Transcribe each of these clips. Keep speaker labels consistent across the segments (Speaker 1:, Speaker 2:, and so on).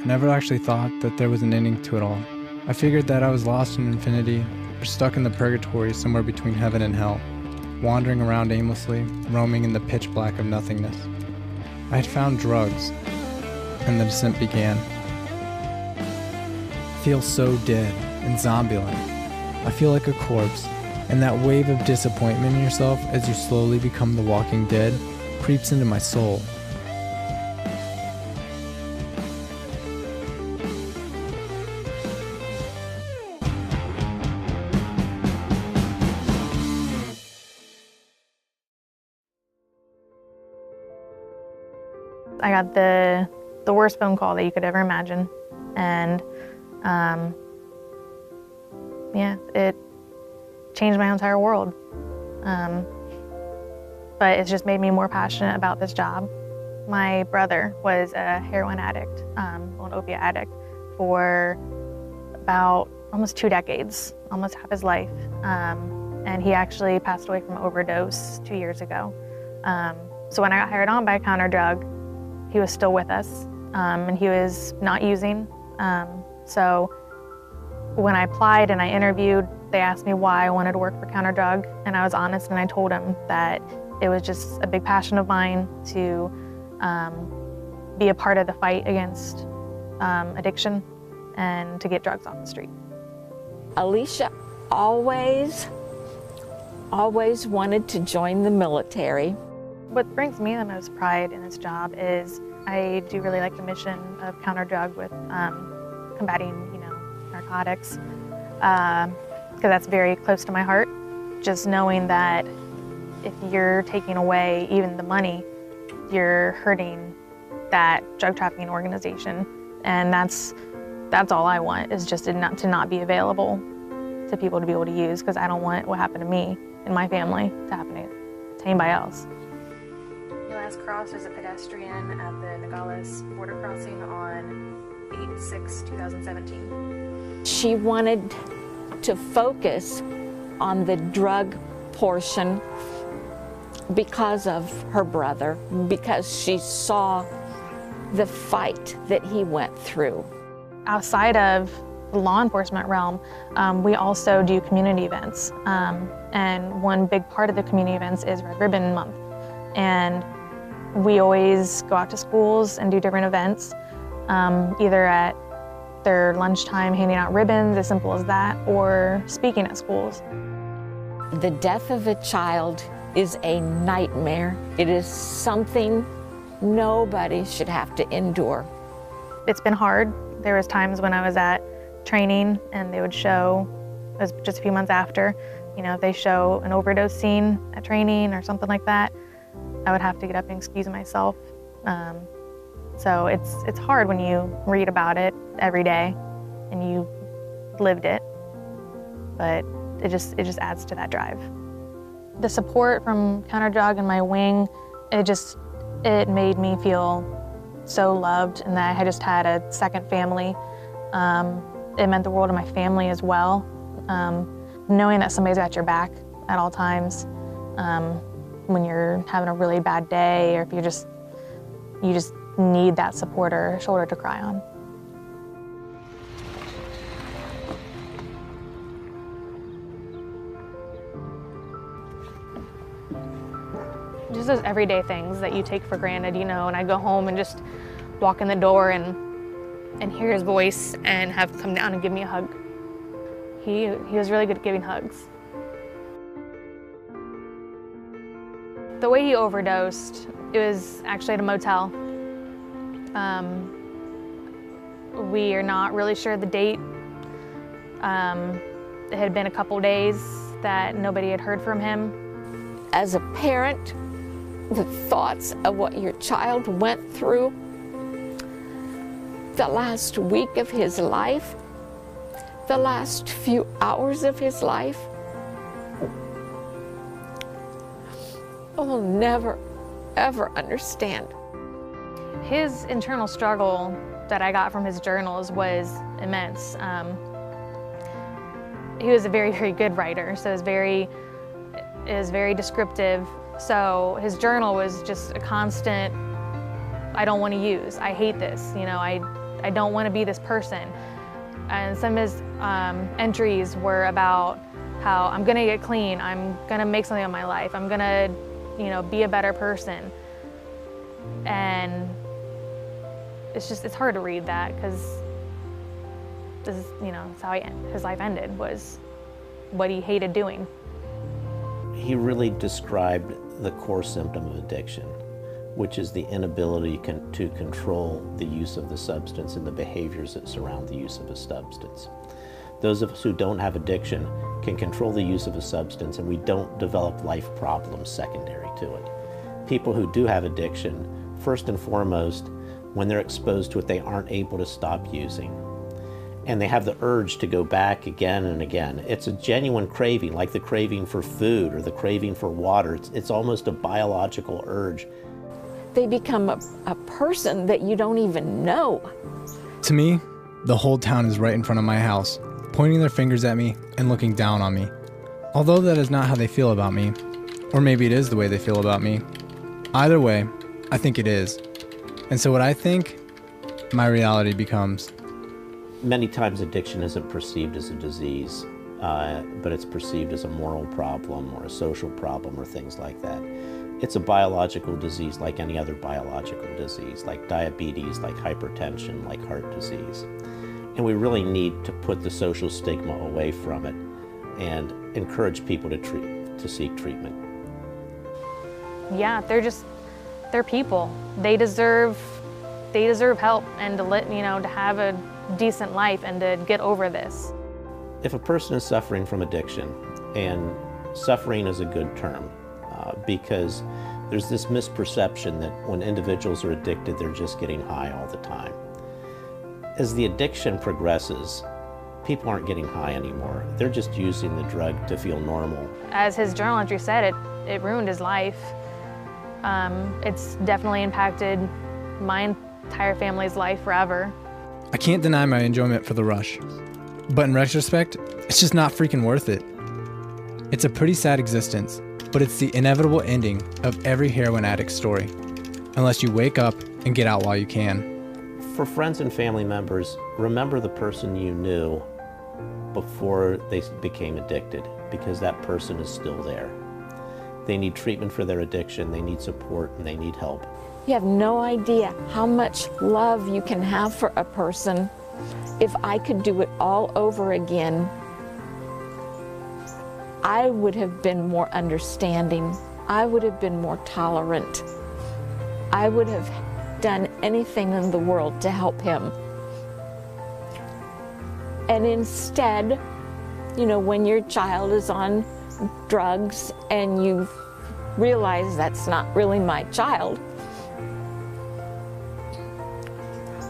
Speaker 1: I never actually thought that there was an ending to it all. I figured that I was lost in infinity, or stuck in the purgatory somewhere between heaven and hell, wandering around aimlessly, roaming in the pitch black of nothingness. I had found drugs, and the descent began. I feel so dead and zombie-like. I feel like a corpse, and that wave of disappointment in yourself as you slowly become the walking dead creeps into my soul.
Speaker 2: I got the worst phone call that you could ever imagine, and yeah, it changed my entire world. But it's just made me more passionate about this job. My brother was a heroin addict, an opiate addict, for about almost 2 decades, almost half his life. And he actually passed away from overdose 2 years ago. So when I got hired on by Counterdrug, he was still with us, and he was not using. So when I applied and I interviewed, they asked me why I wanted to work for Counterdrug, and I was honest and I told them that it was just a big passion of mine to be a part of the fight against addiction and to get drugs off the street.
Speaker 3: Alicia always wanted to join the military.
Speaker 2: What brings me the most pride in this job is I do really like the mission of Counterdrug with combating, narcotics, because that's very close to my heart. Just knowing that if you're taking away even the money, you're hurting that drug trafficking organization, and that's all I want, is just to not be available to people to be able to use, because I don't want what happened to me and my family to happen to anybody else.
Speaker 4: He last crossed as a pedestrian at the Nogales border crossing on 8/6/2017.
Speaker 3: She wanted to focus on the drug portion because of her brother, because she saw the fight that he went through.
Speaker 2: Outside of the law enforcement realm, we also do community events. And one big part of the community events is Red Ribbon Month. And we always go out to schools and do different events, either at their lunchtime handing out ribbons, as simple as that, or speaking at schools.
Speaker 3: The death of a child is a nightmare. It is something nobody should have to endure.
Speaker 2: It's been hard. There was times when I was at training and they would show, it was just a few months after, if they show an overdose scene at training or something like that, I would have to get up and excuse myself. So it's hard when you read about it every day and you lived it, but it just adds to that drive. The support from Counterdrug and my wing, it made me feel so loved, and that I just had a second family. It meant the world to my family as well. Knowing that somebody's got your back at all times, when you're having a really bad day, or if you just need that support or shoulder to cry on. Just those everyday things that you take for granted, and I go home and just walk in the door and hear his voice and have him come down and give me a hug. He was really good at giving hugs. The way he overdosed, it was actually at a motel. We are not really sure the date. It had been a couple days that nobody had heard from him.
Speaker 3: As a parent, the thoughts of what your child went through the last week of his life, the last few hours of his life, I will never, ever understand.
Speaker 2: His internal struggle that I got from his journals was immense. He was a very, very good writer, so it was very descriptive. So his journal was just a constant, I don't want to use, I hate this, I I don't want to be this person. And some of his entries were about how I'm gonna get clean, I'm gonna make something of my life, I'm gonna, you know, be a better person. And it's hard to read that, because this is, you know, it's how his life ended, was what he hated doing.
Speaker 5: He really described the core symptom of addiction, which is the inability to control the use of the substance and the behaviors that surround the use of a substance. Those of us who don't have addiction can control the use of a substance, and we don't develop life problems secondary to it. People who do have addiction, first and foremost, when they're exposed to it, they aren't able to stop using. And they have the urge to go back again and again. It's a genuine craving, like the craving for food or the craving for water. It's almost a biological urge.
Speaker 3: They become a person that you don't even know.
Speaker 1: To me, the whole town is right in front of my house, pointing their fingers at me and looking down on me. Although that is not how they feel about me, or maybe it is the way they feel about me. Either way, I think it is. And so what I think, my reality becomes.
Speaker 5: Many times addiction isn't perceived as a disease, but it's perceived as a moral problem or a social problem or things like that. It's a biological disease like any other biological disease, like diabetes, like hypertension, like heart disease. And we really need to put the social stigma away from it and encourage people to seek treatment.
Speaker 2: Yeah, they're people. They deserve help, and to have a decent life and to get over this.
Speaker 5: If a person is suffering from addiction, and suffering is a good term, because there's this misperception that when individuals are addicted, they're just getting high all the time. As the addiction progresses, people aren't getting high anymore. They're just using the drug to feel normal.
Speaker 2: As his journal entry said, it ruined his life. It's definitely impacted my entire family's life forever.
Speaker 1: I can't deny my enjoyment for the rush, but in retrospect, it's just not freaking worth it. It's a pretty sad existence, but it's the inevitable ending of every heroin addict's story, unless you wake up and get out while you can.
Speaker 5: For friends and family members, remember the person you knew before they became addicted, because that person is still there. They need treatment for their addiction, they need support, and they need help.
Speaker 3: You have no idea how much love you can have for a person. If I could do it all over again, I would have been more understanding. I would have been more tolerant. I would have done anything in the world to help him. And instead, when your child is on drugs and you realize that's not really my child,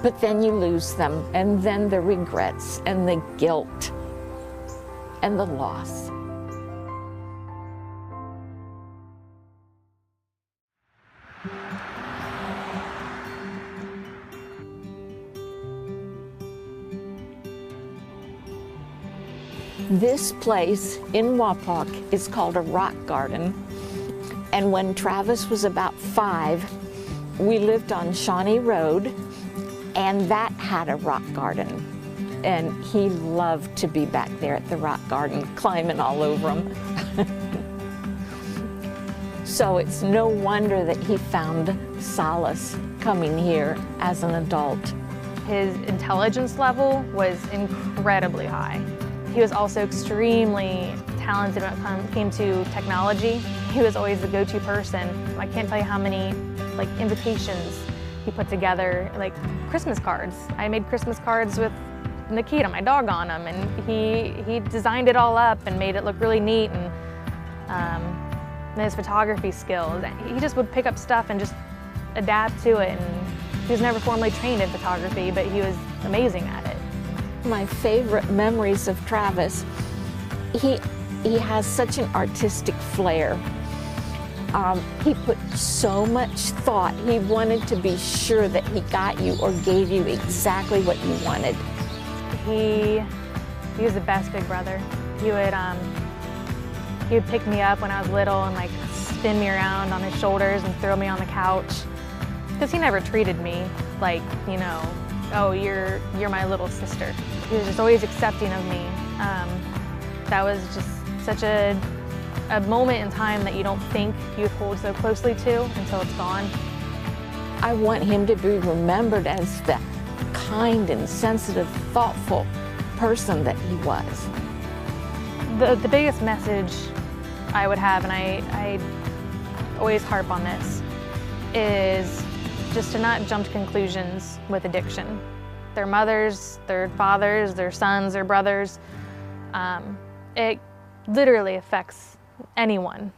Speaker 3: but then you lose them, and then the regrets and the guilt and the loss. This place in Wapak is called a rock garden. And when Travis was about 5, we lived on Shawnee Road, and that had a rock garden. And he loved to be back there at the rock garden, climbing all over them. So it's no wonder that he found solace coming here as an adult.
Speaker 2: His intelligence level was incredibly high. He was also extremely talented when it came to technology. He was always the go-to person. I can't tell you how many invitations he put together, Christmas cards. I made Christmas cards with Nikita, my dog, on them, and he designed it all up and made it look really neat. And his photography skills, he just would pick up stuff and just adapt to it. And he was never formally trained in photography, but he was amazing at it.
Speaker 3: My favorite memories of Travis, he has such an artistic flair. He put so much thought. He wanted to be sure that he got you or gave you exactly what you wanted.
Speaker 2: He was the best big brother. He would pick me up when I was little and spin me around on his shoulders and throw me on the couch. Because he never treated me like, oh, you're my little sister. He was just always accepting of me. That was just such a moment in time that you don't think you hold so closely to until it's gone.
Speaker 3: I want him to be remembered as the kind and sensitive, thoughtful person that he was.
Speaker 2: The biggest message I would have, and I always harp on this, is just to not jump to conclusions with addiction. Their mothers, their fathers, their sons, their brothers. It literally affects anyone.